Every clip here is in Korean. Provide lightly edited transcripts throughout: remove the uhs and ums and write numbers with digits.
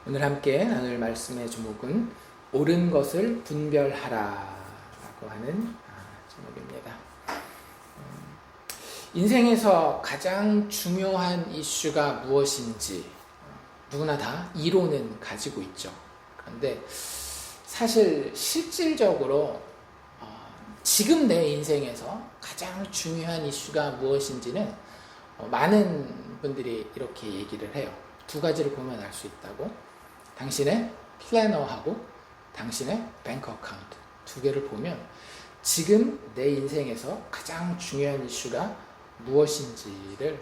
오늘 함께 나눌 말씀의 제목은 옳은 것을 분별하라 라고 하는 제목입니다. 인생에서 가장 중요한 이슈가 무엇인지 누구나 다 이론은 가지고 있죠. 그런데 사실 실질적으로 지금 내 인생에서 가장 중요한 이슈가 무엇인지는 많은 분들이 이렇게 얘기를 해요. 두 가지를 보면 알 수 있다고. 당신의 플래너하고 당신의 뱅크 어카운트 두 개를 보면 지금 내 인생에서 가장 중요한 이슈가 무엇인지를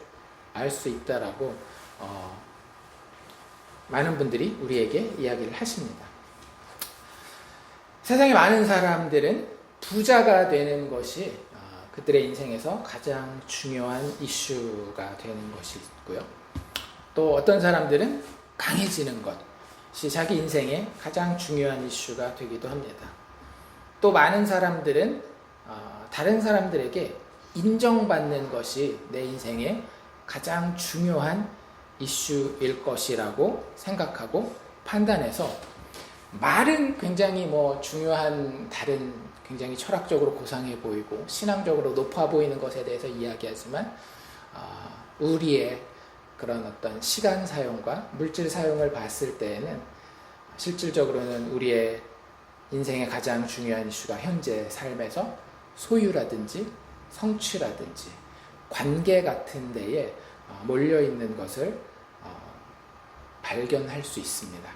알 수 있다라고 많은 분들이 우리에게 이야기를 하십니다. 세상에 많은 사람들은 부자가 되는 것이 그들의 인생에서 가장 중요한 이슈가 되는 것이 있고요. 또 어떤 사람들은 강해지는 것이 자기 인생의 가장 중요한 이슈가 되기도 합니다. 또 많은 사람들은 다른 사람들에게 인정받는 것이 내 인생의 가장 중요한 이슈일 것이라고 생각하고 판단해서 말은 굉장히 중요한 다른 굉장히 철학적으로 고상해 보이고 신앙적으로 높아 보이는 것에 대해서 이야기하지만 우리의 그런 어떤 시간 사용과 물질 사용을 봤을 때에는 실질적으로는 우리의 인생의 가장 중요한 이슈가 현재 삶에서 소유라든지 성취라든지 관계 같은 데에 몰려있는 것을 발견할 수 있습니다.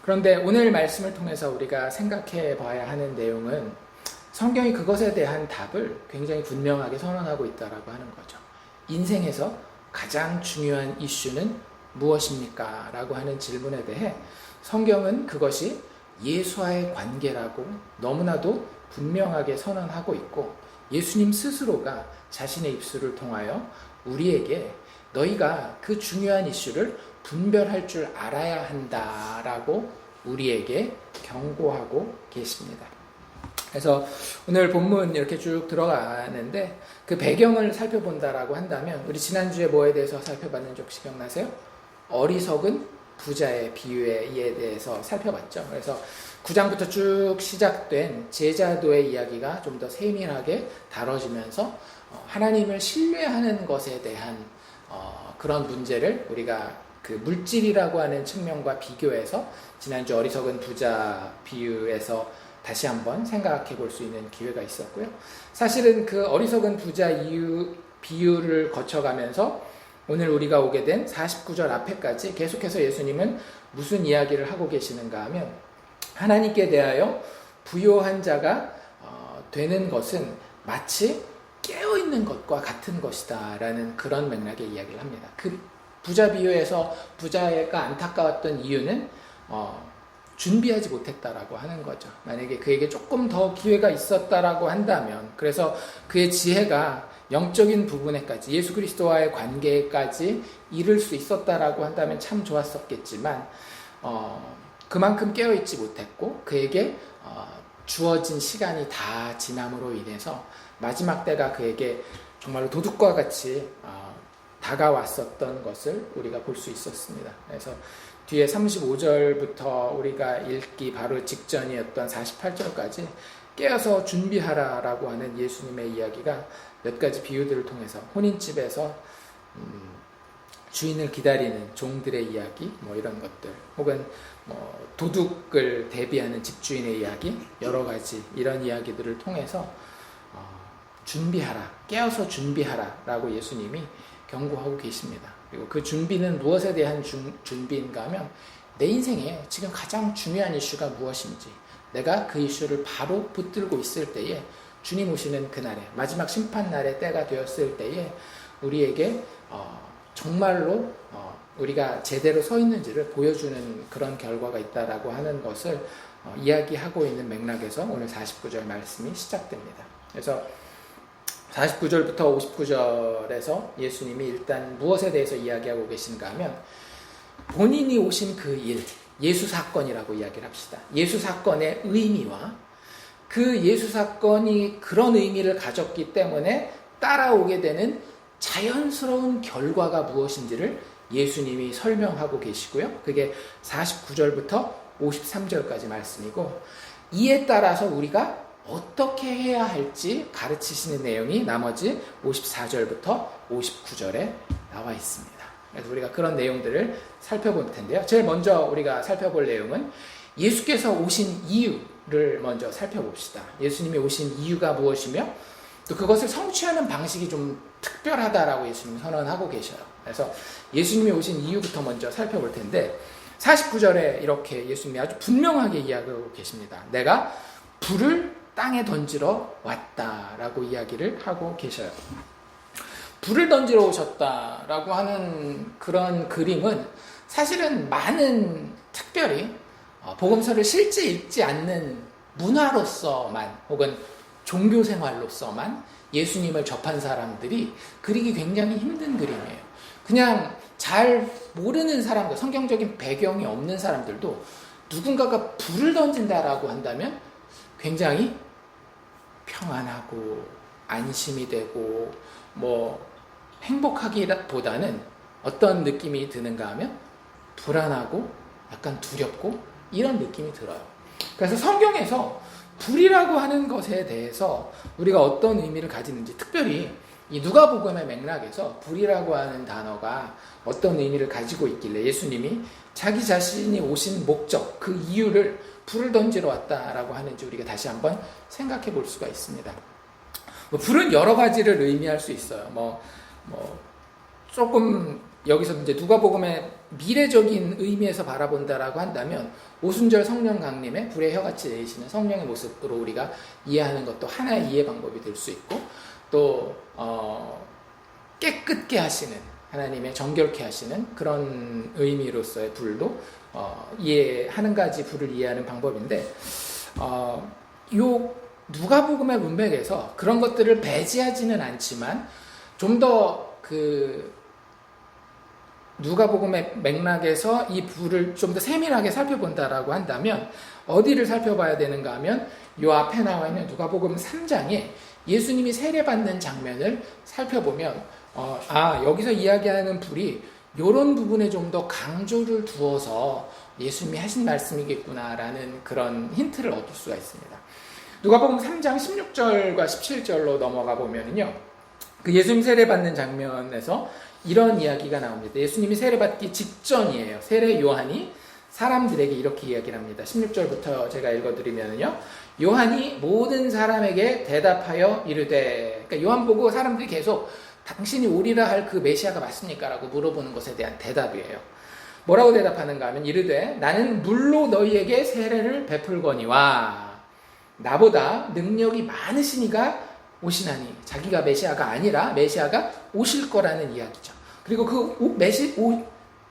그런데 오늘 말씀을 통해서 우리가 생각해 봐야 하는 내용은 성경이 그것에 대한 답을 굉장히 분명하게 선언하고 있다고 하는 거죠. 인생에서 가장 중요한 이슈는 무엇입니까? 라고 하는 질문에 대해 성경은 그것이 예수와의 관계라고 너무나도 분명하게 선언하고 있고 예수님 스스로가 자신의 입술을 통하여 우리에게 너희가 그 중요한 이슈를 분별할 줄 알아야 한다라고 우리에게 경고하고 계십니다. 그래서 오늘 본문 이렇게 쭉 들어가는데 그 배경을 살펴본다라고 한다면 우리 지난주에 뭐에 대해서 살펴봤는지 혹시 기억나세요? 어리석은 부자의 비유에 대해서 살펴봤죠. 그래서 9장부터 쭉 시작된 제자도의 이야기가 좀 더 세밀하게 다뤄지면서 하나님을 신뢰하는 것에 대한 그런 문제를 우리가 그 물질이라고 하는 측면과 비교해서 지난주 어리석은 부자 비유에서 다시 한번 생각해 볼 수 있는 기회가 있었고요. 사실은 그 어리석은 부자 비유를 거쳐가면서 오늘 우리가 오게 된 49절 앞에까지 계속해서 예수님은 무슨 이야기를 하고 계시는가 하면 하나님께 대하여 부요한 자가 되는 것은 마치 깨어있는 것과 같은 것이다 라는 그런 맥락의 이야기를 합니다. 그 부자 비유에서 부자가 안타까웠던 이유는 준비하지 못했다라고 하는 거죠. 만약에 그에게 조금 더 기회가 있었다라고 한다면, 그래서 그의 지혜가 영적인 부분에까지 예수 그리스도와의 관계까지 이룰 수 있었다라고 한다면 참 좋았었겠지만 그만큼 깨어있지 못했고 그에게 주어진 시간이 다 지남으로 인해서 마지막 때가 그에게 정말로 도둑과 같이 다가왔었던 것을 우리가 볼 수 있었습니다. 그래서 뒤에 35절부터 우리가 읽기 바로 직전이었던 48절까지 깨어서 준비하라라고 하는 예수님의 이야기가 몇 가지 비유들을 통해서 혼인집에서 주인을 기다리는 종들의 이야기 이런 것들 혹은 도둑을 대비하는 집주인의 이야기 여러 가지 이런 이야기들을 통해서 준비하라, 깨어서 준비하라 라고 예수님이 경고하고 계십니다. 그리고 그 준비는 무엇에 대한 준비인가 하면 내 인생에 지금 가장 중요한 이슈가 무엇인지 내가 그 이슈를 바로 붙들고 있을 때에 주님 오시는 그날에 마지막 심판날의 때가 되었을 때에 우리에게 정말로 우리가 제대로 서 있는지를 보여주는 그런 결과가 있다라고 하는 것을 이야기하고 있는 맥락에서 오늘 49절 말씀이 시작됩니다. 그래서 49절부터 59절에서 예수님이 일단 무엇에 대해서 이야기하고 계신가 하면 본인이 오신 그 일, 예수 사건이라고 이야기를 합시다. 예수 사건의 의미와 그 예수 사건이 그런 의미를 가졌기 때문에 따라오게 되는 자연스러운 결과가 무엇인지를 예수님이 설명하고 계시고요. 그게 49절부터 53절까지 말씀이고, 이에 따라서 우리가 어떻게 해야 할지 가르치시는 내용이 나머지 54절부터 59절에 나와 있습니다. 그래서 우리가 그런 내용들을 살펴볼 텐데요. 제일 먼저 우리가 살펴볼 내용은 예수께서 오신 이유를 먼저 살펴봅시다. 예수님이 오신 이유가 무엇이며 또 그것을 성취하는 방식이 좀 특별하다라고 예수님이 선언하고 계셔요. 그래서 예수님이 오신 이유부터 먼저 살펴볼 텐데 49절에 이렇게 예수님이 아주 분명하게 이야기하고 계십니다. 내가 불을 땅에 던지러 왔다라고 이야기를 하고 계셔요. 불을 던지러 오셨다라고 하는 그런 그림은 사실은 많은 특별히 복음서를 실제 읽지 않는 문화로서만 혹은 종교 생활로서만 예수님을 접한 사람들이 그리기 굉장히 힘든 그림이에요. 그냥 잘 모르는 사람들, 성경적인 배경이 없는 사람들도 누군가가 불을 던진다라고 한다면 굉장히 평안하고 안심이 되고 행복하기보다는 어떤 느낌이 드는가 하면 불안하고 약간 두렵고 이런 느낌이 들어요. 그래서 성경에서 불이라고 하는 것에 대해서 우리가 어떤 의미를 가지는지, 특별히 이 누가복음의 맥락에서 불이라고 하는 단어가 어떤 의미를 가지고 있길래 예수님이 자기 자신이 오신 목적, 그 이유를 불을 던지러 왔다라고 하는지 우리가 다시 한번 생각해 볼 수가 있습니다. 불은 여러 가지를 의미할 수 있어요. 조금 여기서 이제 누가복음의 미래적인 의미에서 바라본다라고 한다면 오순절 성령 강림에 불의 혀같이 내리시는 성령의 모습으로 우리가 이해하는 것도 하나의 이해 방법이 될 수 있고, 또 깨끗게 하시는, 하나님의 정결케 하시는 그런 의미로서의 불도 한 가지 불을 이해하는 방법인데, 요 누가복음의 문맥에서 그런 것들을 배제하지는 않지만 좀 더 누가복음의 맥락에서 이 불을 좀 더 세밀하게 살펴본다라고 한다면 어디를 살펴봐야 되는가 하면 요 앞에 나와 있는 누가복음 3장에 예수님이 세례받는 장면을 살펴보면 여기서 이야기하는 불이 이런 부분에 좀 더 강조를 두어서 예수님이 하신 말씀이겠구나라는 그런 힌트를 얻을 수가 있습니다. 누가복음 3장 16절과 17절로 넘어가 보면요, 그 예수님 세례받는 장면에서 이런 이야기가 나옵니다. 예수님이 세례받기 직전이에요. 세례 요한이 사람들에게 이렇게 이야기를 합니다. 16절부터 제가 읽어드리면요, 요한이 모든 사람에게 대답하여 이르되, 그러니까 요한 보고 사람들이 계속 당신이 오리라 할 그 메시아가 맞습니까? 라고 물어보는 것에 대한 대답이에요. 뭐라고 대답하는가 하면 이르되 나는 물로 너희에게 세례를 베풀거니와 나보다 능력이 많으신 이가 오시나니, 자기가 메시아가 아니라 메시아가 오실 거라는 이야기죠. 그리고 그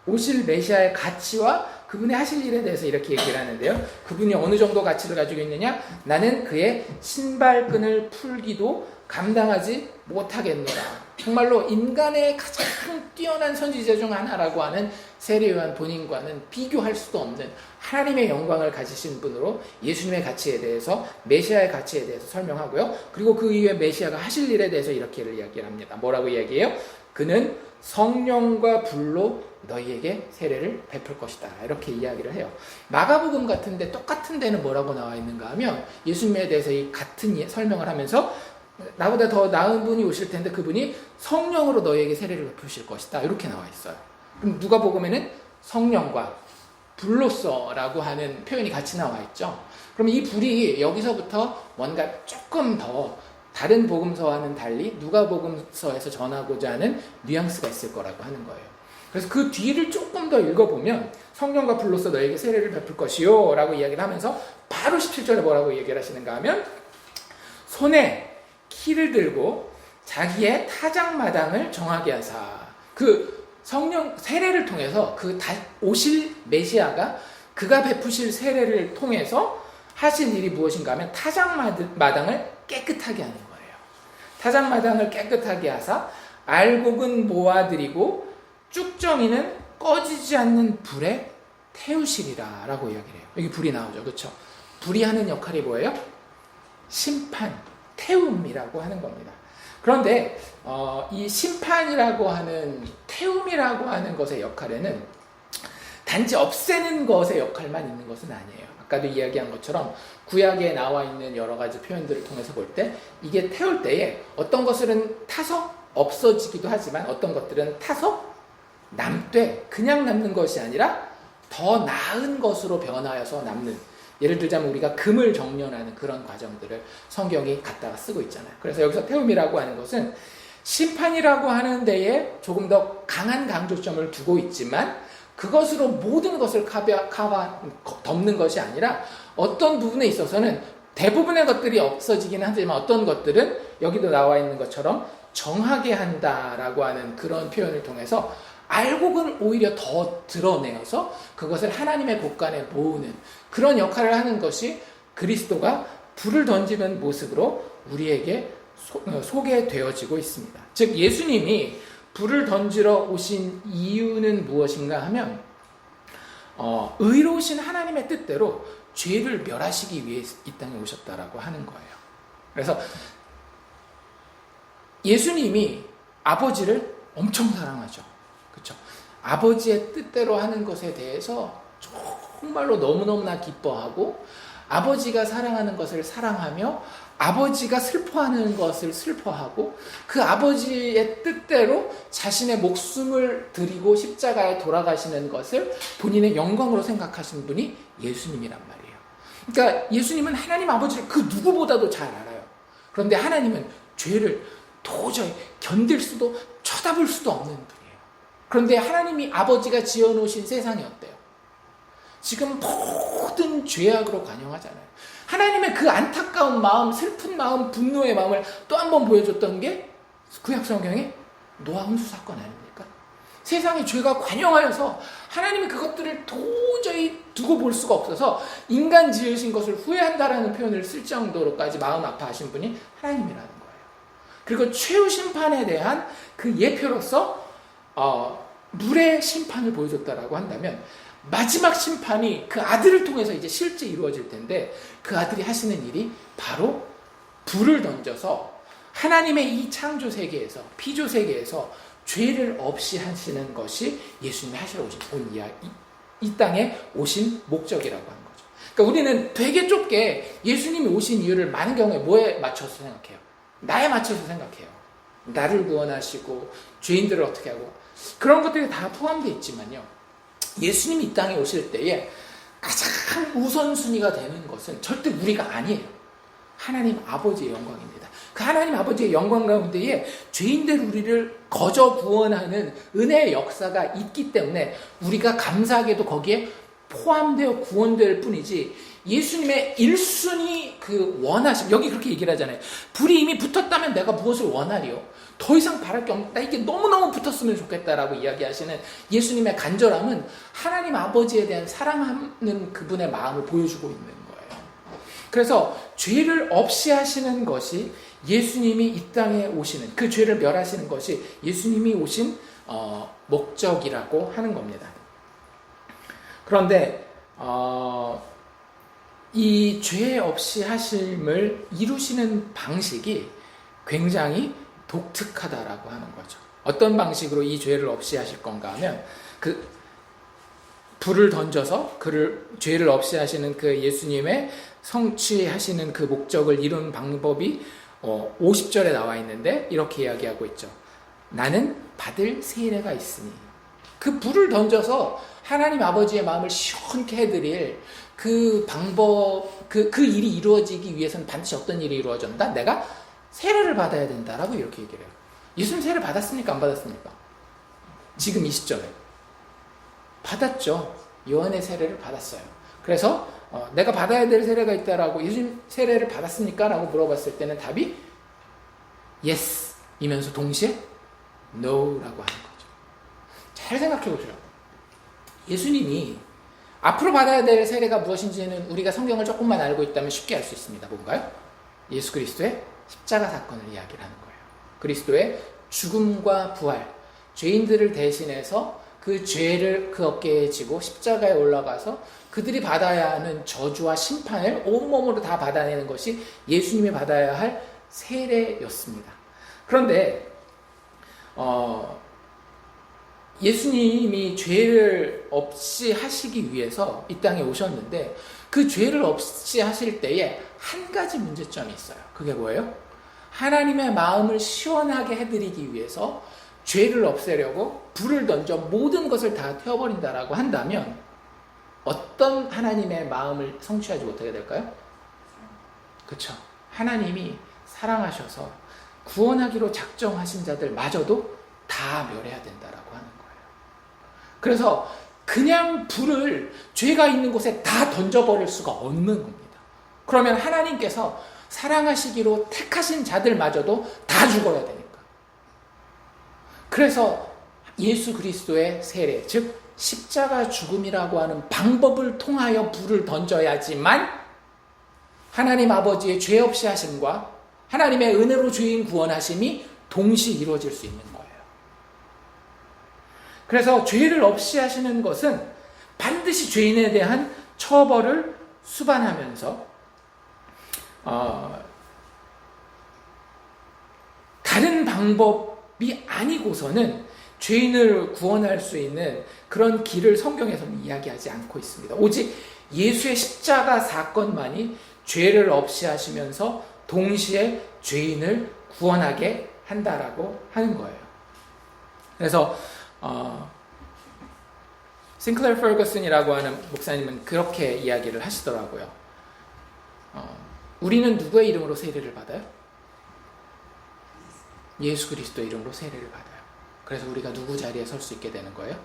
오실 메시아의 가치와 그분이 하실 일에 대해서 이렇게 얘기를 하는데요. 그분이 어느 정도 가치를 가지고 있느냐? 나는 그의 신발끈을 풀기도 감당하지 못하겠노라. 정말로 인간의 가장 뛰어난 선지자 중 하나라고 하는 세례 요한 본인과는 비교할 수도 없는 하나님의 영광을 가지신 분으로 예수님의 가치에 대해서, 메시아의 가치에 대해서 설명하고요. 그리고 그 이후에 메시아가 하실 일에 대해서 이렇게 이야기를 합니다. 뭐라고 이야기해요? 그는 성령과 불로 너희에게 세례를 베풀 것이다. 이렇게 이야기를 해요. 마가복음 같은데 똑같은 데는 뭐라고 나와 있는가 하면 예수님에 대해서 이 같은 설명을 하면서 나보다 더 나은 분이 오실 텐데 그분이 성령으로 너희에게 세례를 베푸실 것이다. 이렇게 나와 있어요. 그럼 누가복음에는 성령과 불로서라고 하는 표현이 같이 나와 있죠. 그럼 이 불이 여기서부터 뭔가 조금 더 다른 복음서와는 달리 누가복음서에서 전하고자 하는 뉘앙스가 있을 거라고 하는 거예요. 그래서 그 뒤를 조금 더 읽어보면 성령과 불로서 너에게 세례를 베풀 것이요 라고 이야기를 하면서 바로 17절에 뭐라고 얘기를 하시는가 하면 손에 키를 들고 자기의 타작마당을 정하게 하사, 그 성령 세례를 통해서 오실 메시아가 그가 베푸실 세례를 통해서 하신 일이 무엇인가 하면 타작마당을 깨끗하게 하는 거예요. 타작마당을 깨끗하게 하사 알곡은 모아드리고 쭉정이는 꺼지지 않는 불에 태우시리라 라고 이야기를 해요. 여기 불이 나오죠. 그렇죠? 불이 하는 역할이 뭐예요? 심판, 태움이라고 하는 겁니다. 그런데 이 심판이라고 하는 태움이라고 하는 것의 역할에는 단지 없애는 것의 역할만 있는 것은 아니에요. 아까도 이야기한 것처럼 구약에 나와 있는 여러 가지 표현들을 통해서 볼 때 이게 태울 때에 어떤 것들은 타서 없어지기도 하지만 어떤 것들은 타서 남되 그냥 남는 것이 아니라 더 나은 것으로 변하여서 남는, 예를 들자면 우리가 금을 정련하는 그런 과정들을 성경이 갖다가 쓰고 있잖아요. 그래서 여기서 태움이라고 하는 것은 심판이라고 하는 데에 조금 더 강한 강조점을 두고 있지만 그것으로 모든 것을 덮는 것이 아니라 어떤 부분에 있어서는 대부분의 것들이 없어지긴 하지만 어떤 것들은 여기도 나와 있는 것처럼 정하게 한다라고 하는 그런 표현을 통해서 알곡은 오히려 더 드러내어서 그것을 하나님의 곳간에 모으는 그런 역할을 하는 것이 그리스도가 불을 던지는 모습으로 우리에게 소개되어지고 있습니다. 즉 예수님이 불을 던지러 오신 이유는 무엇인가 하면 의로우신 하나님의 뜻대로 죄를 멸하시기 위해 이 땅에 오셨다라고 하는 거예요. 그래서 예수님이 아버지를 엄청 사랑하죠. 그렇죠? 아버지의 뜻대로 하는 것에 대해서 정말로 너무너무나 기뻐하고 아버지가 사랑하는 것을 사랑하며 아버지가 슬퍼하는 것을 슬퍼하고 그 아버지의 뜻대로 자신의 목숨을 드리고 십자가에 돌아가시는 것을 본인의 영광으로 생각하시는 분이 예수님이란 말이에요. 그러니까 예수님은 하나님 아버지를 그 누구보다도 잘 알아요. 그런데 하나님은 죄를 도저히 견딜 수도 쳐다볼 수도 없는 분이에요. 그런데 하나님이 아버지가 지어놓으신 세상이 어때요? 지금 모든 죄악으로 관영하잖아요. 하나님의 그 안타까운 마음, 슬픈 마음, 분노의 마음을 또 한 번 보여줬던 게 구약 성경의 노아 홍수 사건 아닙니까? 세상에 죄가 관영하여서 하나님이 그것들을 도저히 두고 볼 수가 없어서 인간 지으신 것을 후회한다라는 표현을 쓸 정도로까지 마음 아파하신 분이 하나님이라는 거예요. 그리고 최후 심판에 대한 그 예표로서 물의 심판을 보여줬다라고 한다면 마지막 심판이 그 아들을 통해서 이제 실제 이루어질 텐데 그 아들이 하시는 일이 바로 불을 던져서 하나님의 이 창조 세계에서 피조 세계에서 죄를 없이 하시는 것이 예수님이 하시러 오신 이 땅에 오신 목적이라고 하는 거죠. 그러니까 우리는 되게 좁게 예수님이 오신 이유를 많은 경우에 뭐에 맞춰서 생각해요? 나에 맞춰서 생각해요. 나를 구원하시고 죄인들을 어떻게 하고 그런 것들이 다 포함되어 있지만요. 예수님이 이 땅에 오실 때에 가장 우선순위가 되는 것은 절대 우리가 아니에요. 하나님 아버지의 영광입니다. 그 하나님 아버지의 영광 가운데에 죄인들 우리를 거저 구원하는 은혜의 역사가 있기 때문에 우리가 감사하게도 거기에 포함되어 구원될 뿐이지 예수님의 1순위 그 원하심, 여기 그렇게 얘기를 하잖아요. 불이 이미 붙었다면 내가 무엇을 원하리요? 더 이상 바랄 게 없다. 이게 너무너무 붙었으면 좋겠다라고 이야기하시는 예수님의 간절함은 하나님 아버지에 대한 사랑하는 그분의 마음을 보여주고 있는 거예요. 그래서 죄를 없이 하시는 것이 예수님이 이 땅에 오시는, 그 죄를 멸하시는 것이 예수님이 오신 목적이라고 하는 겁니다. 그런데 이 죄 없이 하심을 이루시는 방식이 굉장히 독특하다라고 하는 거죠. 어떤 방식으로 이 죄를 없이 하실 건가 하면 그 불을 던져서 그를 죄를 없이 하시는 그 예수님의 성취하시는 그 목적을 이룬 방법이 50절에 나와 있는데 이렇게 이야기하고 있죠. 나는 받을 세례가 있으니 그 불을 던져서 하나님 아버지의 마음을 시원케 해드릴 그 방법, 그 일이 이루어지기 위해서는 반드시 어떤 일이 이루어진다? 내가 세례를 받아야 된다라고 이렇게 얘기를 해요. 예수님 세례 받았습니까? 안 받았습니까? 지금 이 시점에 받았죠. 요한의 세례를 받았어요. 그래서 내가 받아야 될 세례가 있다라고 예수님 세례를 받았습니까? 라고 물어봤을 때는 답이 yes 이면서 동시에 no 라고 하는 거죠. 잘 생각해 보세요. 예수님이 앞으로 받아야 될 세례가 무엇인지는 우리가 성경을 조금만 알고 있다면 쉽게 알 수 있습니다. 뭔가요? 예수 그리스도의 십자가 사건을 이야기를 하는 거예요. 그리스도의 죽음과 부활, 죄인들을 대신해서 그 죄를 그 어깨에 지고 십자가에 올라가서 그들이 받아야 하는 저주와 심판을 온몸으로 다 받아내는 것이 예수님이 받아야 할 세례였습니다. 그런데 예수님이 죄를 없이 하시기 위해서 이 땅에 오셨는데 그 죄를 없이 하실 때에 한 가지 문제점이 있어요. 그게 뭐예요? 하나님의 마음을 시원하게 해드리기 위해서 죄를 없애려고 불을 던져 모든 것을 다 태워버린다라고 한다면 어떤 하나님의 마음을 성취하지 못하게 될까요? 그렇죠. 하나님이 사랑하셔서 구원하기로 작정하신 자들마저도 다 멸해야 된다라고 하는 거예요. 그래서 그냥 불을 죄가 있는 곳에 다 던져버릴 수가 없는 겁니다. 그러면 하나님께서 사랑하시기로 택하신 자들마저도 다 죽어야 되니까. 그래서 예수 그리스도의 세례, 즉 십자가 죽음이라고 하는 방법을 통하여 불을 던져야지만 하나님 아버지의 죄 없이 하심과 하나님의 은혜로 죄인 구원하심이 동시에 이루어질 수 있는 거예요. 그래서 죄를 없이 하시는 것은 반드시 죄인에 대한 처벌을 수반하면서 다른 방법이 아니고서는 죄인을 구원할 수 있는 그런 길을 성경에서는 이야기하지 않고 있습니다. 오직 예수의 십자가 사건만이 죄를 없이 하시면서 동시에 죄인을 구원하게 한다라고 하는 거예요. 그래서 싱클레어 퍼거슨이라고 하는 목사님은 그렇게 이야기를 하시더라고요. 우리는 누구의 이름으로 세례를 받아요? 예수 그리스도의 이름으로 세례를 받아요. 그래서 우리가 누구 자리에 설 수 있게 되는 거예요?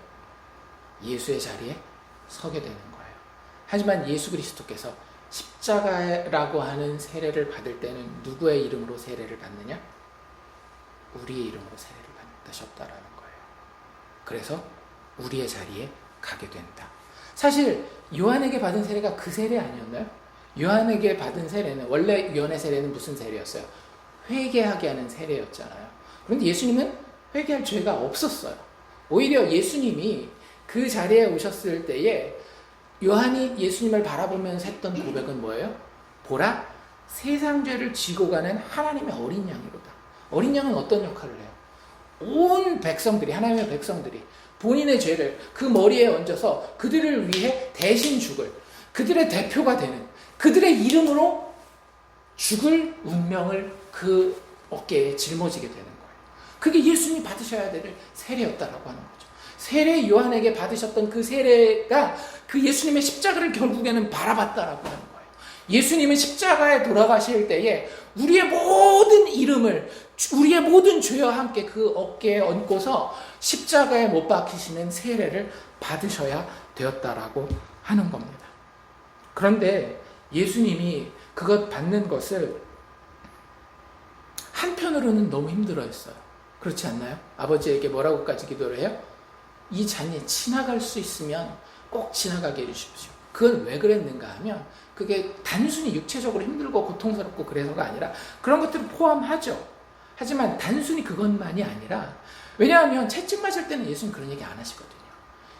예수의 자리에 서게 되는 거예요. 하지만 예수 그리스도께서 십자가라고 하는 세례를 받을 때는 누구의 이름으로 세례를 받느냐? 우리의 이름으로 세례를 받으셨다라는 거예요. 그래서 우리의 자리에 가게 된다. 사실 요한에게 받은 세례가 그 세례 아니었나요? 요한에게 받은 세례는, 원래 요한의 세례는 무슨 세례였어요? 회개하게 하는 세례였잖아요. 그런데 예수님은 회개할 죄가 없었어요. 오히려 예수님이 그 자리에 오셨을 때에 요한이 예수님을 바라보면서 했던 고백은 뭐예요? 보라, 세상 죄를 지고 가는 하나님의 어린 양이로다. 어린 양은 어떤 역할을 해요? 온 백성들이, 하나님의 백성들이 본인의 죄를 그 머리에 얹어서 그들을 위해 대신 죽을, 그들의 대표가 되는, 그들의 이름으로 죽을 운명을 그 어깨에 짊어지게 되는 거예요. 그게 예수님이 받으셔야 될 세례였다라고 하는 거죠. 세례 요한에게 받으셨던 그 세례가 그 예수님의 십자가를 결국에는 바라봤다라고 하는 거예요. 예수님은 십자가에 돌아가실 때에 우리의 모든 이름을, 우리의 모든 죄와 함께 그 어깨에 얹고서 십자가에 못 박히시는 세례를 받으셔야 되었다라고 하는 겁니다. 그런데 예수님이 그것 받는 것을 한편으로는 너무 힘들어했어요. 그렇지 않나요? 아버지에게 뭐라고까지 기도를 해요? 이 잔이 지나갈 수 있으면 꼭 지나가게 해주십시오. 그건 왜 그랬는가 하면 그게 단순히 육체적으로 힘들고 고통스럽고 그래서가 아니라 그런 것들을 포함하죠. 하지만 단순히 그것만이 아니라, 왜냐하면 채찍 맞을 때는 예수님 그런 얘기 안 하시거든요.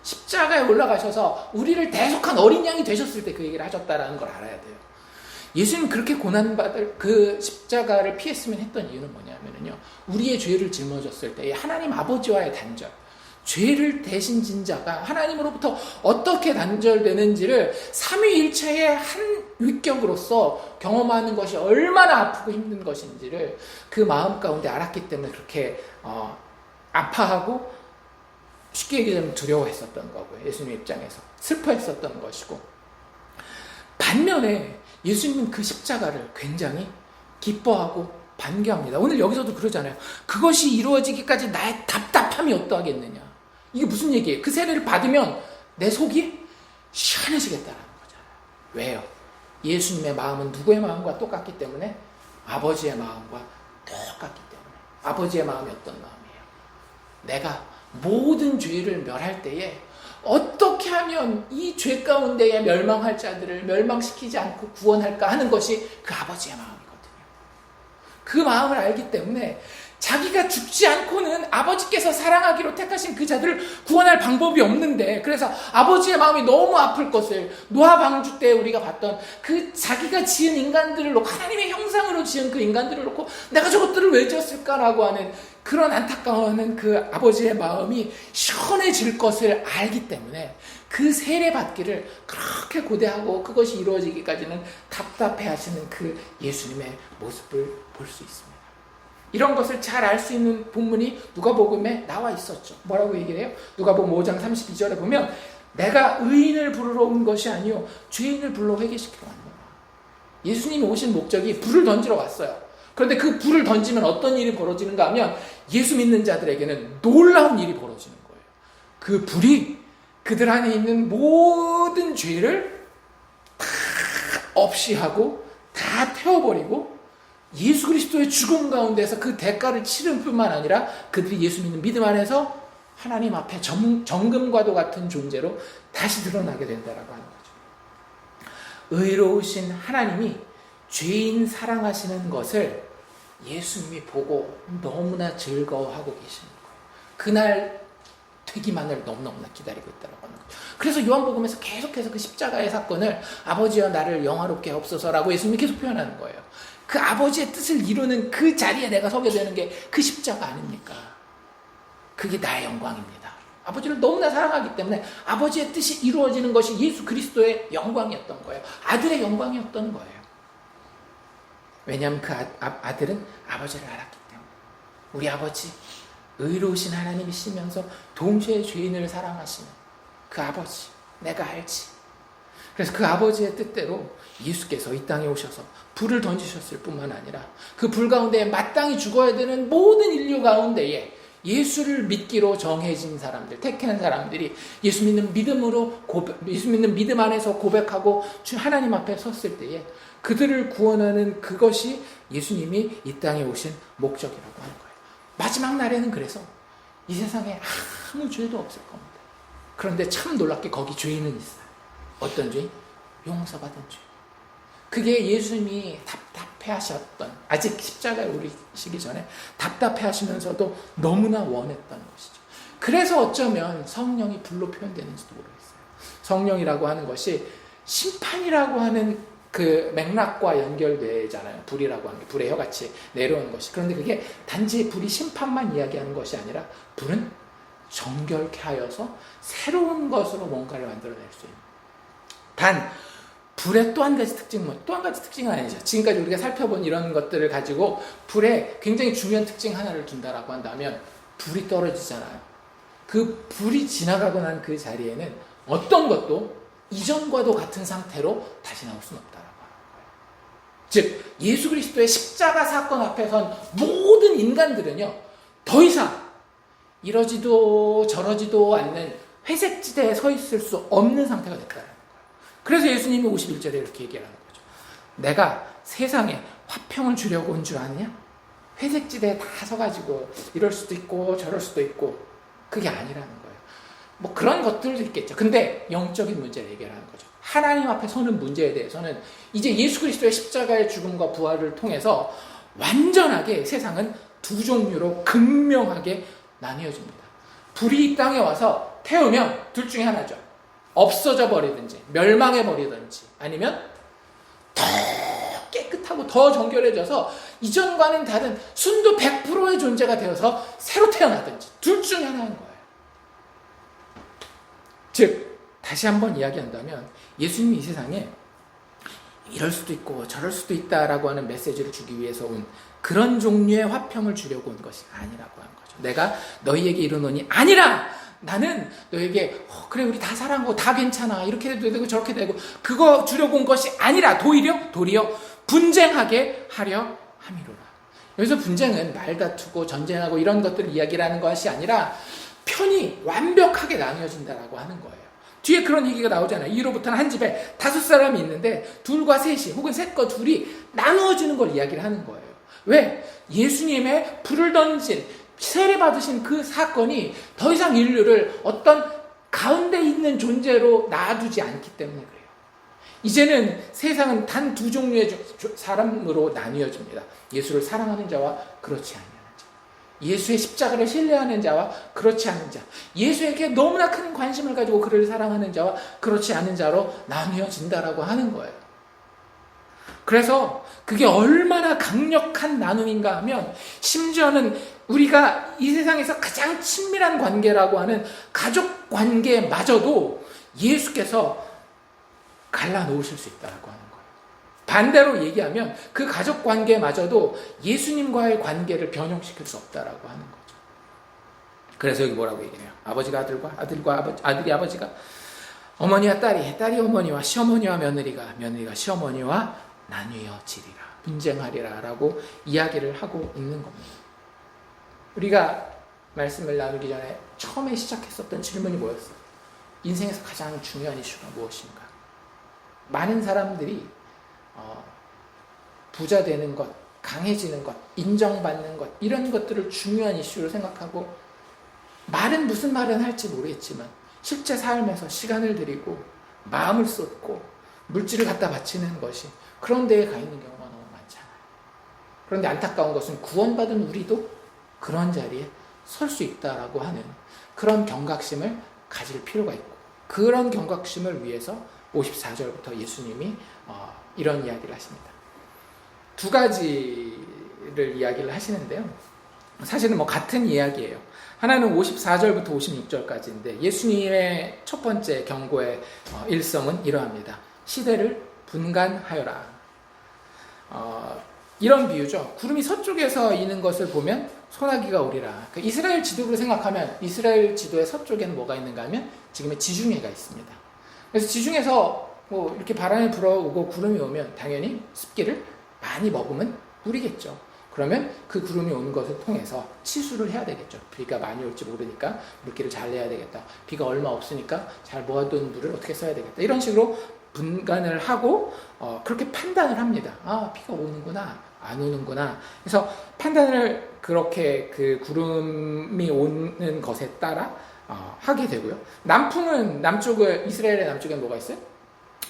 십자가에 올라가셔서 우리를 대속한 어린 양이 되셨을 때 그 얘기를 하셨다라는 걸 알아야 돼요. 예수님 그렇게 고난받을 그 십자가를 피했으면 했던 이유는 뭐냐면요, 우리의 죄를 짊어졌을 때 하나님 아버지와의 단절, 죄를 대신 진 자가 하나님으로부터 어떻게 단절되는지를 삼위일체의 한 위격으로서 경험하는 것이 얼마나 아프고 힘든 것인지를 그 마음 가운데 알았기 때문에 그렇게 아파하고, 쉽게 얘기하면 두려워했었던 거고요. 예수님 입장에서 슬퍼했었던 것이고, 반면에 예수님은 그 십자가를 굉장히 기뻐하고 반겨합니다. 오늘 여기서도 그러잖아요. 그것이 이루어지기까지 나의 답답함이 어떠하겠느냐. 이게 무슨 얘기예요? 그 세례를 받으면 내 속이 시원해지겠다라는 거잖아요. 왜요? 예수님의 마음은 누구의 마음과 똑같기 때문에? 아버지의 마음과 똑같기 때문에. 아버지의 마음이 어떤 마음이에요? 내가 모든 죄를 멸할 때에 어떻게 하면 이 죄 가운데에 멸망할 자들을 멸망시키지 않고 구원할까 하는 것이 그 아버지의 마음이거든요. 그 마음을 알기 때문에 자기가 죽지 않고는 아버지께서 사랑하기로 택하신 그 자들을 구원할 방법이 없는데, 그래서 아버지의 마음이 너무 아플 것을 노아 방주 때 우리가 봤던 그 자기가 지은 인간들을 놓고, 하나님의 형상으로 지은 그 인간들을 놓고 내가 저것들을 왜 지었을까라고 하는 그런 안타까워하는 그 아버지의 마음이 시원해질 것을 알기 때문에 그 세례 받기를 그렇게 고대하고 그것이 이루어지기까지는 답답해 하시는 그 예수님의 모습을 볼 수 있습니다. 이런 것을 잘 알 수 있는 본문이 누가복음에 나와 있었죠. 뭐라고 얘기를 해요? 누가복음 5장 32절에 보면 내가 의인을 부르러 온 것이 아니요 죄인을 불러 회개시키러 왔노라. 예수님이 오신 목적이 불을 던지러 왔어요. 그런데 그 불을 던지면 어떤 일이 벌어지는가 하면 예수 믿는 자들에게는 놀라운 일이 벌어지는 거예요. 그 불이 그들 안에 있는 모든 죄를 다 없이 하고 다 태워버리고 예수 그리스도의 죽음 가운데서 그 대가를 치른 뿐만 아니라 그들이 예수 믿는 믿음 안에서 하나님 앞에 정금과도 같은 존재로 다시 드러나게 된다라고 하는 거죠. 의로우신 하나님이 죄인 사랑하시는 것을 예수님이 보고 너무나 즐거워하고 계시는 거예요. 그날 되기만을 너무너무나 기다리고 있다고 하는 거죠. 그래서 요한복음에서 계속해서 그 십자가의 사건을 아버지여 나를 영화롭게 하옵소서라고 예수님이 계속 표현하는 거예요. 그 아버지의 뜻을 이루는 그 자리에 내가 서게 되는 게 그 십자가 아닙니까? 그게 나의 영광입니다. 아버지를 너무나 사랑하기 때문에 아버지의 뜻이 이루어지는 것이 예수 그리스도의 영광이었던 거예요. 아들의 영광이었던 거예요. 왜냐하면 그 아들은 아버지를 알았기 때문에. 우리 아버지, 의로우신 하나님이시면서 동시에 죄인을 사랑하시는 그 아버지, 내가 알지. 그래서 그 아버지의 뜻대로 예수께서 이 땅에 오셔서 불을 던지셨을 뿐만 아니라 그 불 가운데 마땅히 죽어야 되는 모든 인류 가운데에 예수를 믿기로 정해진 사람들, 택한 사람들이 예수 믿는 믿음으로 예수 믿는 믿음 안에서 고백하고 하나님 앞에 섰을 때에 그들을 구원하는 그것이 예수님이 이 땅에 오신 목적이라고 하는 거예요. 마지막 날에는 그래서 이 세상에 아무 죄도 없을 겁니다. 그런데 참 놀랍게 거기 죄인은 있어요. 어떤 죄인? 용서받은 죄. 그게 예수님이 답답해하셨던, 아직 십자가에 오르시기 전에 답답해하시면서도 너무나 원했던 것이죠. 그래서 어쩌면 성령이 불로 표현되는지도 모르겠어요. 성령이라고 하는 것이 심판이라고 하는 그 맥락과 연결되잖아요. 불이라고 하는 게 불의 혀같이 내려오는 것이. 그런데 그게 단지 불이 심판만 이야기하는 것이 아니라 불은 정결케 하여서 새로운 것으로 뭔가를 만들어낼 수 있는. 단 불의 또 한 가지 특징은 또 한 가지 특징은 아니죠. 지금까지 우리가 살펴본 이런 것들을 가지고 불에 굉장히 중요한 특징 하나를 둔다라고 한다면 불이 떨어지잖아요. 그 불이 지나가고 난 그 자리에는 어떤 것도 이전과도 같은 상태로 다시 나올 수는 없다라고 하는 거예요. 즉 예수 그리스도의 십자가 사건 앞에 선 모든 인간들은요 더 이상 이러지도 저러지도 않는 회색지대에 서 있을 수 없는 상태가 됐다는 거예요. 그래서 예수님이 51절에 이렇게 얘기하는 거죠. 내가 세상에 화평을 주려고 온 줄 아느냐? 회색지대에 다 서가지고 이럴 수도 있고 저럴 수도 있고 그게 아니라는 거예요. 뭐 그런 것들도 있겠죠. 근데 영적인 문제를 얘기하는 거죠. 하나님 앞에 서는 문제에 대해서는 이제 예수 그리스도의 십자가의 죽음과 부활을 통해서 완전하게 세상은 두 종류로 극명하게 나뉘어집니다. 불이 이 땅에 와서 태우면 둘 중에 하나죠. 없어져 버리든지 멸망해 버리든지 아니면 더 깨끗하고 더 정결해져서 이전과는 다른 순도 100%의 존재가 되어서 새로 태어나든지 둘 중에 하나인 거예요. 즉 다시 한번 이야기한다면 예수님이 이 세상에 이럴 수도 있고 저럴 수도 있다라고 하는 메시지를 주기 위해서 온 그런 종류의 화평을 주려고 온 것이 아니라고 하는 거죠. 내가 너희에게 이르노니 아니라 나는 너에게 그래 우리 다 사랑하고 다 괜찮아 이렇게 해도 되고 저렇게 되고 그거 주려고 온 것이 아니라 도리어 분쟁하게 하려 함이로라. 여기서 분쟁은 말다투고 전쟁하고 이런 것들을 이야기하는 것이 아니라 편이 완벽하게 나뉘어진다라고 하는 거예요. 뒤에 그런 얘기가 나오잖아요. 이로부터는 한 집에 5사람이 있는데 둘과 셋이 혹은 셋과 둘이 나누어지는 걸 이야기를 하는 거예요. 왜? 예수님의 불을 던진 세례 받으신 그 사건이 더 이상 인류를 어떤 가운데 있는 존재로 놔두지 않기 때문에 그래요. 이제는 세상은 단 두 종류의 사람으로 나뉘어집니다. 예수를 사랑하는 자와 그렇지 않는 자. 예수의 십자가를 신뢰하는 자와 그렇지 않은 자, 예수에게 너무나 큰 관심을 가지고 그를 사랑하는 자와 그렇지 않은 자로 나뉘어진다라고 하는 거예요. 그래서 그게 얼마나 강력한 나눔인가 하면 심지어는 우리가 이 세상에서 가장 친밀한 관계라고 하는 가족 관계마저도 예수께서 갈라놓으실 수 있다고 하는 거예요. 반대로 얘기하면 그 가족 관계마저도 예수님과의 관계를 변형시킬 수 없다라고 하는 거죠. 그래서 여기 뭐라고 얘기해요? 아버지가 아들이 아버지가, 어머니와 딸이 어머니와 시어머니와 며느리가 시어머니와 나뉘어지리라, 분쟁하리라 라고 이야기를 하고 있는 겁니다. 우리가 말씀을 나누기 전에 처음에 시작했었던 질문이 뭐였어요? 인생에서 가장 중요한 이슈가 무엇인가? 많은 사람들이 부자 되는 것, 강해지는 것, 인정받는 것, 이런 것들을 중요한 이슈로 생각하고 말은 무슨 말은 할지 모르겠지만 실제 삶에서 시간을 들이고 마음을 쏟고 물질을 갖다 바치는 것이 그런 데에 가 있는 경우가 너무 많잖아요. 그런데 안타까운 것은 구원받은 우리도 그런 자리에 설 수 있다라고 하는 그런 경각심을 가질 필요가 있고, 그런 경각심을 위해서 54절부터 예수님이 이런 이야기를 하십니다. 두 가지를 이야기를 하시는데요. 사실은 같은 이야기예요. 하나는 54절부터 56절까지인데 예수님의 첫 번째 경고의 일성은 이러합니다. 시대를 분간하여라. 이런 비유죠. 구름이 서쪽에서 이는 것을 보면 소나기가 오리라. 이스라엘 지도를 생각하면 이스라엘 지도의 서쪽에는 뭐가 있는가 하면 지금의 지중해가 있습니다. 그래서 지중해에서 이렇게 바람이 불어오고 구름이 오면 당연히 습기를 많이 머금은 물이겠죠. 그러면 그 구름이 오는 것을 통해서 치수를 해야 되겠죠. 비가 많이 올지 모르니까 물기를 잘 내야 되겠다. 비가 얼마 없으니까 잘 모아둔 물을 어떻게 써야 되겠다. 이런 식으로 분간을 하고 그렇게 판단을 합니다. 아, 비가 오는구나, 안 오는구나. 그래서 판단을 그렇게 그 구름이 오는 것에 따라 하게 되고요. 남풍은 이스라엘의 남쪽에 뭐가 있어요?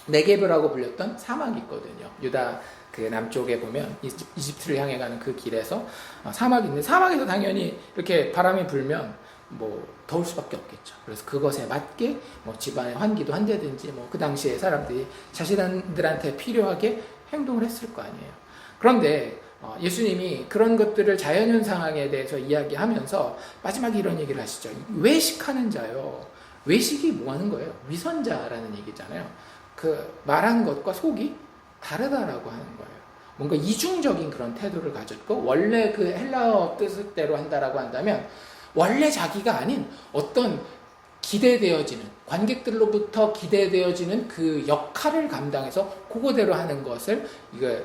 네게브라고 불렸던 사막이 있거든요. 유다 그 남쪽에 보면 이집트를 향해 가는 그 길에서 사막이 있는데, 사막에서 당연히 이렇게 바람이 불면 더울 수밖에 없겠죠. 그래서 그것에 맞게 집안의 환기도 한다든지 그 당시에 사람들이 자신들한테 필요하게 행동을 했을 거 아니에요. 그런데 예수님이 그런 것들을 자연현상에 대해서 이야기하면서 마지막에 이런 얘기를 하시죠. 외식하는 자요. 외식이 뭐 하는 거예요? 위선자라는 얘기잖아요. 그 말한 것과 속이 다르다라고 하는 거예요. 뭔가 이중적인 그런 태도를 가졌고, 원래 그 헬라어 뜻대로 한다라고 한다면 원래 자기가 아닌 어떤 기대되어지는, 관객들로부터 기대되어지는 그 역할을 감당해서 그거대로 하는 것을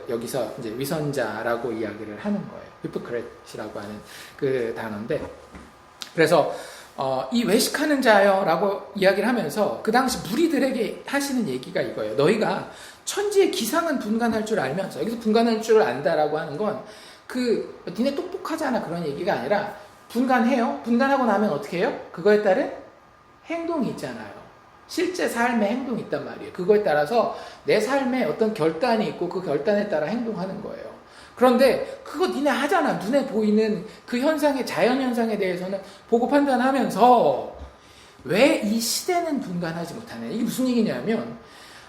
여기서 이제 위선자라고 이야기를 하는 거예요. 히포크레트라고 하는 그 단어인데, 그래서 이 외식하는 자여라고 이야기를 하면서 그 당시 무리들에게 하시는 얘기가 이거예요. 너희가 천지의 기상은 분간할 줄 알면서, 여기서 분간할 줄 안다라고 하는 건 니네 똑똑하잖아 그런 얘기가 아니라, 분간해요. 분간하고 나면 어떻게 해요? 그거에 따른 행동이 있잖아요. 실제 삶의 행동이 있단 말이에요. 그거에 따라서 내 삶에 어떤 결단이 있고 그 결단에 따라 행동하는 거예요. 그런데 그거 니네 하잖아. 눈에 보이는 그 현상의, 자연현상에 대해서는 보고 판단하면서 왜 이 시대는 분간하지 못하냐. 이게 무슨 얘기냐면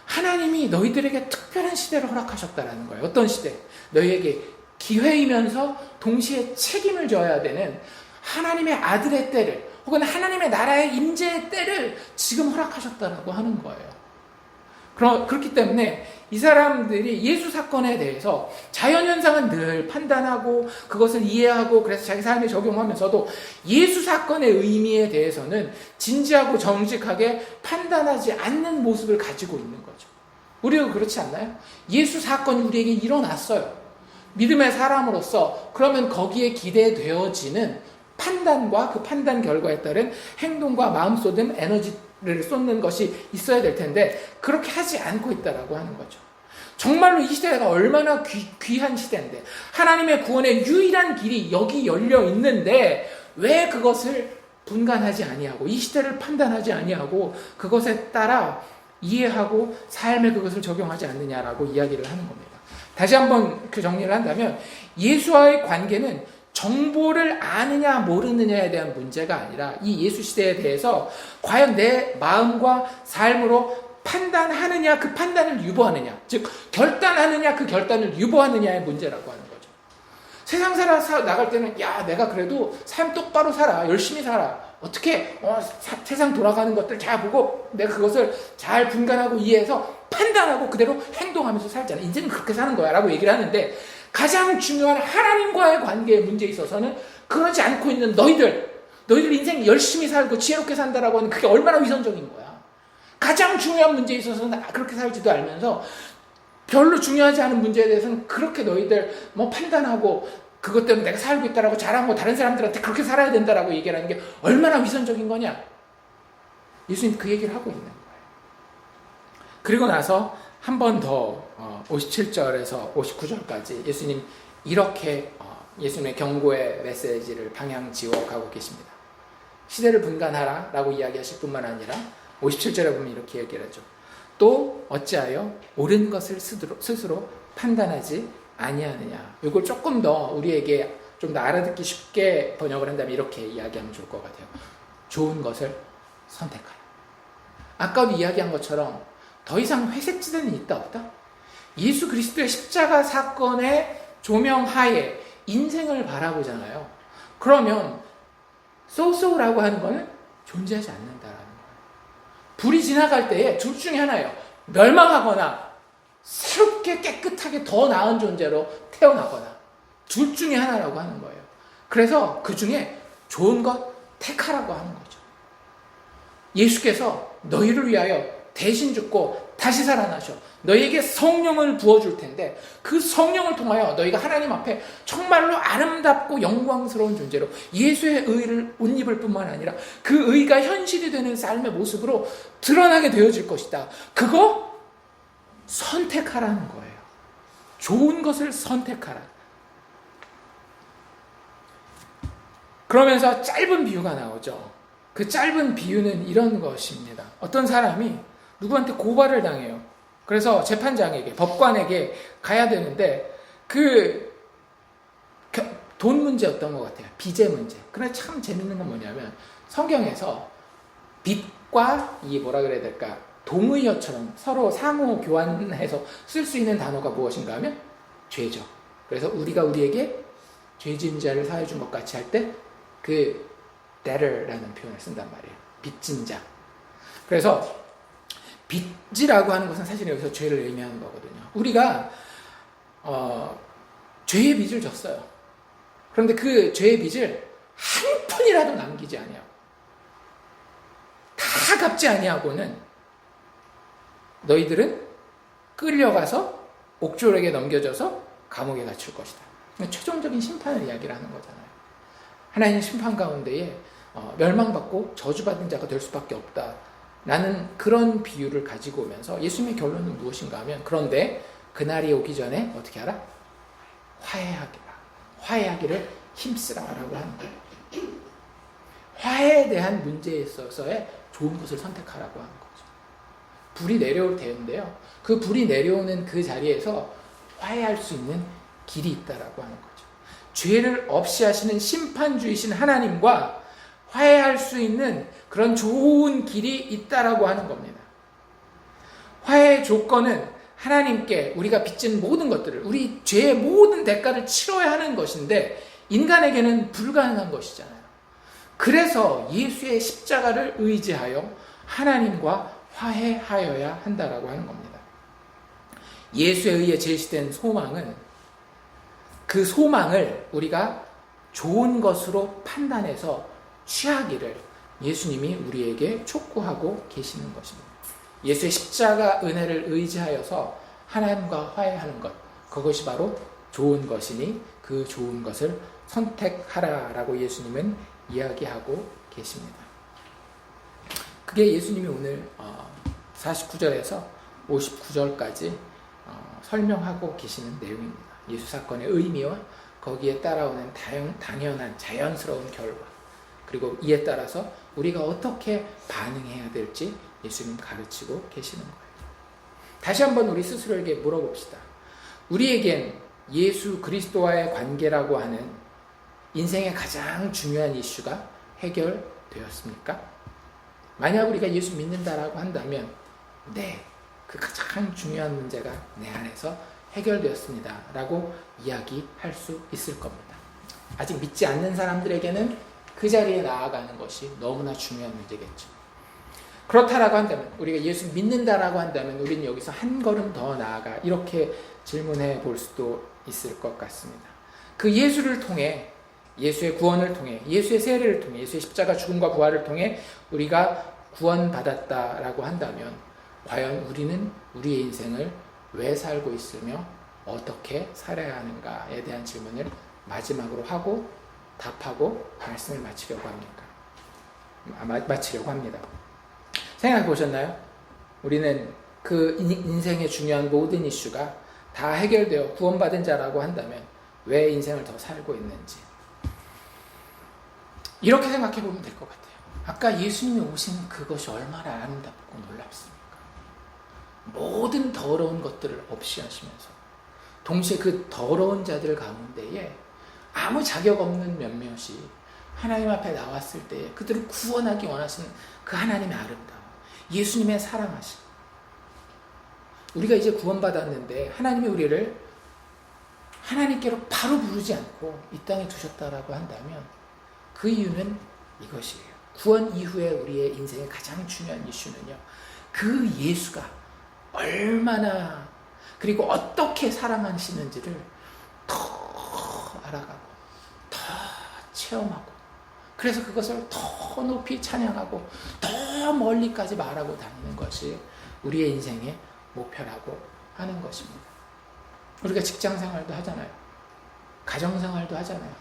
하나님이 너희들에게 특별한 시대를 허락하셨다라는 거예요. 어떤 시대? 너희에게 기회이면서 동시에 책임을 져야 되는 하나님의 아들의 때를, 혹은 하나님의 나라의 임재의 때를 지금 허락하셨다라고 하는 거예요. 그렇기 때문에 이 사람들이 예수 사건에 대해서 자연현상은 늘 판단하고 그것을 이해하고 그래서 자기 삶에 적용하면서도 예수 사건의 의미에 대해서는 진지하고 정직하게 판단하지 않는 모습을 가지고 있는 거죠. 우리도 그렇지 않나요? 예수 사건이 우리에게 일어났어요. 믿음의 사람으로서 그러면 거기에 기대되어지는 판단과 그 판단 결과에 따른 행동과 마음 쏟은 에너지를 쏟는 것이 있어야 될 텐데 그렇게 하지 않고 있다라고 하는 거죠. 정말로 이 시대가 얼마나 귀한 시대인데, 하나님의 구원의 유일한 길이 여기 열려 있는데 왜 그것을 분간하지 아니하고 이 시대를 판단하지 아니하고 그것에 따라 이해하고 삶에 그것을 적용하지 않느냐라고 이야기를 하는 겁니다. 다시 한번 그 정리를 한다면 예수와의 관계는 정보를 아느냐 모르느냐에 대한 문제가 아니라 이 예수 시대에 대해서 과연 내 마음과 삶으로 판단하느냐, 그 판단을 유보하느냐, 즉 결단하느냐, 그 결단을 유보하느냐의 문제라고 하는 거죠. 세상 나갈 때는 야, 내가 그래도 삶 똑바로 살아, 열심히 살아, 어떻게 세상 돌아가는 것들 잘 보고 내가 그것을 잘 분간하고 이해해서 판단하고 그대로 행동하면서 살잖아. 인생은 그렇게 사는 거야 라고 얘기를 하는데, 가장 중요한 하나님과의 관계의 문제에 있어서는 그러지 않고 있는 너희들 인생 열심히 살고 지혜롭게 산다라고 하는 그게 얼마나 위선적인 거야. 가장 중요한 문제에 있어서는 그렇게 살지도 알면서 별로 중요하지 않은 문제에 대해서는 그렇게 너희들 판단하고 그것 때문에 내가 살고 있다라고 자랑하고 다른 사람들한테 그렇게 살아야 된다라고 얘기를 하는 게 얼마나 위선적인 거냐. 예수님 그 얘기를 하고 있는 거예요. 그리고 나서 한 번 더 57절에서 59절까지 예수님 이렇게 예수님의 경고의 메시지를 방향지워 가고 계십니다. 시대를 분간하라 라고 이야기하실 뿐만 아니라 57절에 보면 이렇게 얘기를 하죠. 또 어찌하여 옳은 것을 스스로 판단하지 아니하느냐. 이걸 조금 더 우리에게 좀 더 알아듣기 쉽게 번역을 한다면 이렇게 이야기하면 좋을 것 같아요. 좋은 것을 선택하라. 아까도 이야기한 것처럼 더 이상 회색지대는 있다 없다? 예수 그리스도의 십자가 사건의 조명하에 인생을 바라보잖아요. 그러면 소소라고 하는 거는 존재하지 않는다라는 거예요. 불이 지나갈 때에 둘 중에 하나예요. 멸망하거나 새롭게 깨끗하게 더 나은 존재로 태어나거나 둘 중에 하나라고 하는 거예요. 그래서 그 중에 좋은 것 택하라고 하는 거죠. 예수께서 너희를 위하여 대신 죽고 다시 살아나셔. 너희에게 성령을 부어줄 텐데 그 성령을 통하여 너희가 하나님 앞에 정말로 아름답고 영광스러운 존재로 예수의 의를 옷 입을 뿐만 아니라 그 의가 현실이 되는 삶의 모습으로 드러나게 되어질 것이다. 그거 선택하라는 거예요. 좋은 것을 선택하라. 그러면서 짧은 비유가 나오죠. 그 짧은 비유는 이런 것입니다. 어떤 사람이 누구한테 고발을 당해요. 그래서 재판장에게, 법관에게 가야 되는데 그 돈 문제였던 것 같아요. 빚의 문제. 그런데 참 재밌는 건 뭐냐면 성경에서 빚과 이 뭐라 그래야 될까, 동의어처럼 서로 상호 교환해서 쓸 수 있는 단어가 무엇인가 하면 죄죠. 그래서 우리가 우리에게 죄진 자를 사해 준 것 같이 할 때 그 debtor라는 표현을 쓴단 말이에요. 빚진 자. 그래서 빚이라고 하는 것은 사실 여기서 죄를 의미하는 거거든요. 우리가 죄의 빚을 졌어요. 그런데 그 죄의 빚을 한 푼이라도 남기지 아니하고 다 갚지 아니하고는 너희들은 끌려가서 옥졸에게 넘겨져서 감옥에 갇힐 것이다. 최종적인 심판을 이야기를 하는 거잖아요. 하나님의 심판 가운데에 멸망받고 저주받은 자가 될 수밖에 없다. 라는 그런 비유를 가지고 오면서 예수님의 결론은 무엇인가 하면, 그런데 그날이 오기 전에 어떻게 하라? 화해하기를 힘쓰라라고 하는 거예요. 화해에 대한 문제에 있어서의 좋은 것을 선택하라고 하는 거죠. 불이 내려올 때인데요. 그 불이 내려오는 그 자리에서 화해할 수 있는 길이 있다라고 하는 거죠. 죄를 없이 하시는 심판주이신 하나님과 화해할 수 있는 그런 좋은 길이 있다라고 하는 겁니다. 화해의 조건은 하나님께 우리가 빚진 모든 것들을, 우리 죄의 모든 대가를 치러야 하는 것인데 인간에게는 불가능한 것이잖아요. 그래서 예수의 십자가를 의지하여 하나님과 화해하여야 한다라고 하는 겁니다. 예수에 의해 제시된 소망은, 그 소망을 우리가 좋은 것으로 판단해서 취하기를 예수님이 우리에게 촉구하고 계시는 것입니다. 예수의 십자가 은혜를 의지하여서 하나님과 화해하는 것, 그것이 바로 좋은 것이니 그 좋은 것을 선택하라라고 예수님은 이야기하고 계십니다. 그게 예수님이 오늘 49절에서 59절까지 설명하고 계시는 내용입니다. 예수 사건의 의미와 거기에 따라오는 당연한 자연스러운 결과, 그리고 이에 따라서 우리가 어떻게 반응해야 될지 예수님 가르치고 계시는 거예요. 다시 한번 우리 스스로에게 물어봅시다. 우리에겐 예수 그리스도와의 관계라고 하는 인생의 가장 중요한 이슈가 해결되었습니까? 만약 우리가 예수 믿는다라고 한다면 네, 그 가장 중요한 문제가 내 안에서 해결되었습니다 라고 이야기할 수 있을 겁니다. 아직 믿지 않는 사람들에게는 그 자리에 나아가는 것이 너무나 중요한 문제겠죠. 그렇다라고 한다면, 우리가 예수 믿는다라고 한다면 우리는 여기서 한 걸음 더 나아가 이렇게 질문해 볼 수도 있을 것 같습니다. 그 예수를 통해, 예수의 구원을 통해, 예수의 세례를 통해, 예수의 십자가 죽음과 부활을 통해 우리가 구원받았다라고 한다면 과연 우리는 우리의 인생을 왜 살고 있으며 어떻게 살아야 하는가에 대한 질문을 마지막으로 하고 답하고 말씀을 마치려고 합니다. 생각해 보셨나요? 우리는 그 인생의 중요한 모든 이슈가 다 해결되어 구원받은 자라고 한다면 왜 인생을 더 살고 있는지 이렇게 생각해 보면 될 것 같아요. 아까 예수님이 오신 그것이 얼마나 아름답고 놀랍습니까? 모든 더러운 것들을 없이 하시면서 동시에 그 더러운 자들 가운데에 아무 자격 없는 몇몇이 하나님 앞에 나왔을 때에 그들을 구원하기 원하시는 그 하나님의 아름다움, 예수님의 사랑하심. 우리가 이제 구원받았는데 하나님이 우리를 하나님께로 바로 부르지 않고 이 땅에 두셨다라고 한다면 그 이유는 이것이에요. 구원 이후에 우리의 인생의 가장 중요한 이슈는요, 그 예수가 얼마나 그리고 어떻게 사랑하시는지를 더 알아가고 더 체험하고, 그래서 그것을 더 높이 찬양하고 더 멀리까지 말하고 다니는 것이 우리의 인생의 목표라고 하는 것입니다. 우리가 직장생활도 하잖아요. 가정생활도 하잖아요.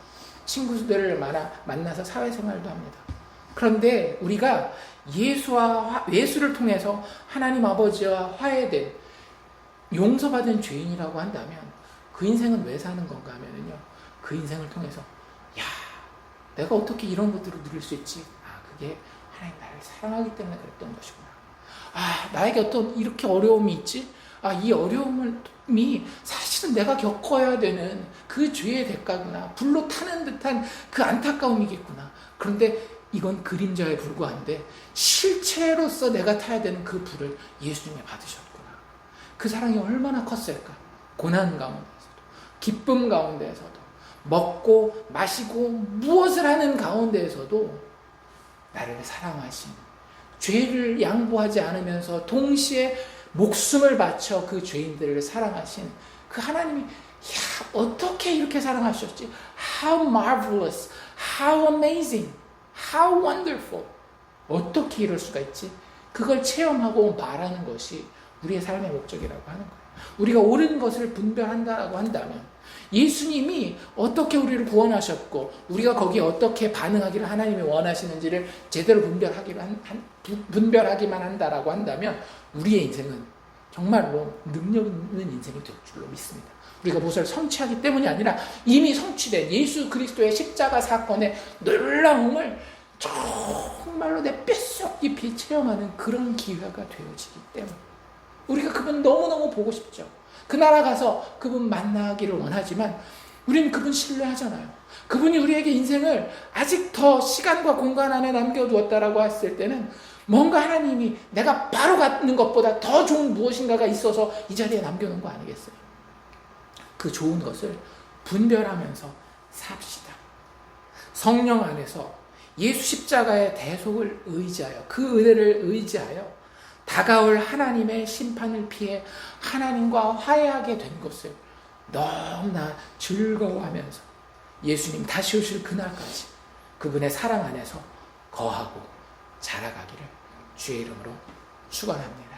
친구들을 만나서 사회생활도 합니다. 그런데 우리가 예수를 통해서 하나님 아버지와 화해된, 용서받은 죄인이라고 한다면 그 인생은 왜 사는 건가 하면요, 그 인생을 통해서 야, 내가 어떻게 이런 것들을 누릴 수 있지? 그게 하나님 나를 사랑하기 때문에 그랬던 것이구나. 나에게 어떤 이렇게 어려움이 있지? 이 어려움이 사실은 내가 겪어야 되는 그 죄의 대가구나. 불로 타는 듯한 그 안타까움이겠구나. 그런데 이건 그림자에 불과한데 실체로서 내가 타야 되는 그 불을 예수님이 받으셨구나. 그 사랑이 얼마나 컸을까? 고난 가운데서도, 기쁨 가운데서도, 먹고 마시고 무엇을 하는 가운데에서도 나를 사랑하신, 죄를 양보하지 않으면서 동시에 목숨을 바쳐 그 죄인들을 사랑하신 그 하나님이 어떻게 이렇게 사랑하셨지? How marvelous, how amazing, how wonderful. 어떻게 이럴 수가 있지? 그걸 체험하고 말하는 것이 우리의 삶의 목적이라고 하는 거예요. 우리가 옳은 것을 분별한다라고 한다면 예수님이 어떻게 우리를 구원하셨고 우리가 거기에 어떻게 반응하기를 하나님이 원하시는지를 제대로 분별하기만 한다라고 한다면 우리의 인생은 정말로 능력 있는 인생이 될 줄로 믿습니다. 우리가 무엇을 성취하기 때문이 아니라 이미 성취된 예수 그리스도의 십자가 사건의 놀라움을 정말로 내 뼛속 깊이 체험하는 그런 기회가 되어지기 때문에 우리가 그분 너무너무 보고 싶죠. 그 나라 가서 그분 만나기를 원하지만 우리는 그분 신뢰하잖아요. 그분이 우리에게 인생을 아직 더 시간과 공간 안에 남겨두었다라고 했을 때는 뭔가 하나님이 내가 바로 갖는 것보다 더 좋은 무엇인가가 있어서 이 자리에 남겨놓은 거 아니겠어요? 그 좋은 것을 분별하면서 삽시다. 성령 안에서 예수 십자가의 대속을 의지하여, 그 은혜를 의지하여 다가올 하나님의 심판을 피해 하나님과 화해하게 된 것을 너무나 즐거워하면서 예수님 다시 오실 그날까지 그분의 사랑 안에서 거하고 자라가기를 주의 이름으로 축원합니다.